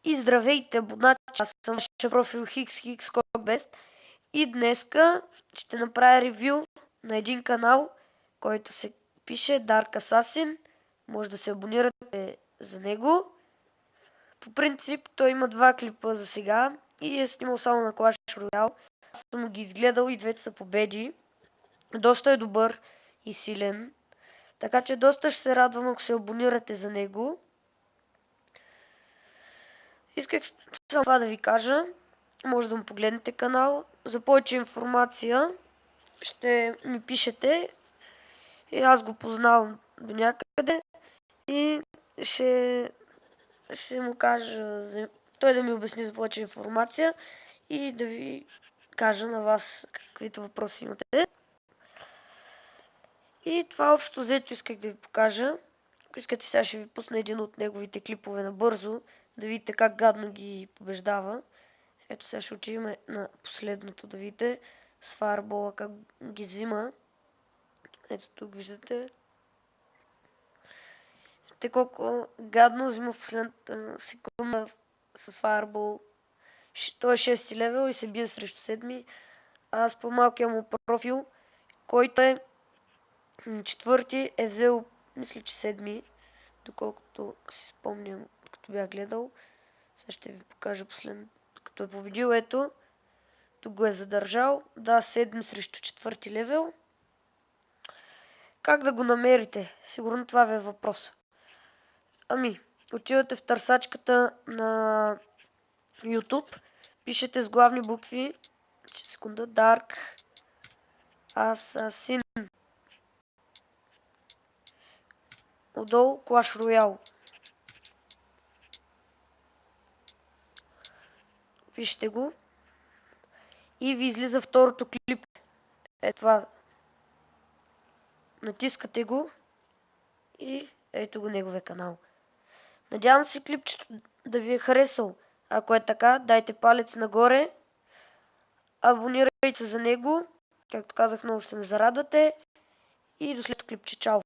И здравейте, абонати! Аз съм вашия профил XXCockBest и днеска ще направя ревю на един канал, който се пише Dark Assassin. Може да се абонирате за него. По принцип той има 2 клипа за сега и е снимал само на Clash Royale. Аз съм ги изгледал и двете са победи. Доста е добър и силен. Така че доста ще се радвам, ако се абонирате за него. Исках само това да ви кажа. Може да му погледнете канал. За повече информация ще ми пишете. И аз го познавам до някъде. И ще му кажа, той да ми обясни за повече информация и да ви кажа на вас каквито въпроси имате. И това общо взето исках да ви покажа. Ако искате, сега ще ви пусна един от неговите клипове набързо, да видите как гадно ги побеждава. Ето сега ще отидем на последното да видите с фаербола как ги взима. Ето тук виждате. Виждате колко гадно взима в последната секунда с фаербол. Той е 6 левел и се бие срещу 7. Аз по малкия му профил, който е 4, е взел, мисля, че 7, доколкото си спомням, като бях гледал. Сега ще ви покажа последно, като е победил. Ето, тук го е задържал. Да, 7 срещу 4 левел. Как да го намерите? Сигурно това ви е въпрос. Ами, отивате в търсачката на YouTube, пишете с главни букви, секунда, Dark Assassin. Отдолу Clash Royale. Вижте го. И ви излиза второто клип. Е това. Натискате го. И ето го неговия канал. Надявам се клипчето да ви е харесал. Ако е така, дайте палец нагоре. Абонирайте се за него. Както казах, много ще ме зарадвате. И до следващото клипче. Чао!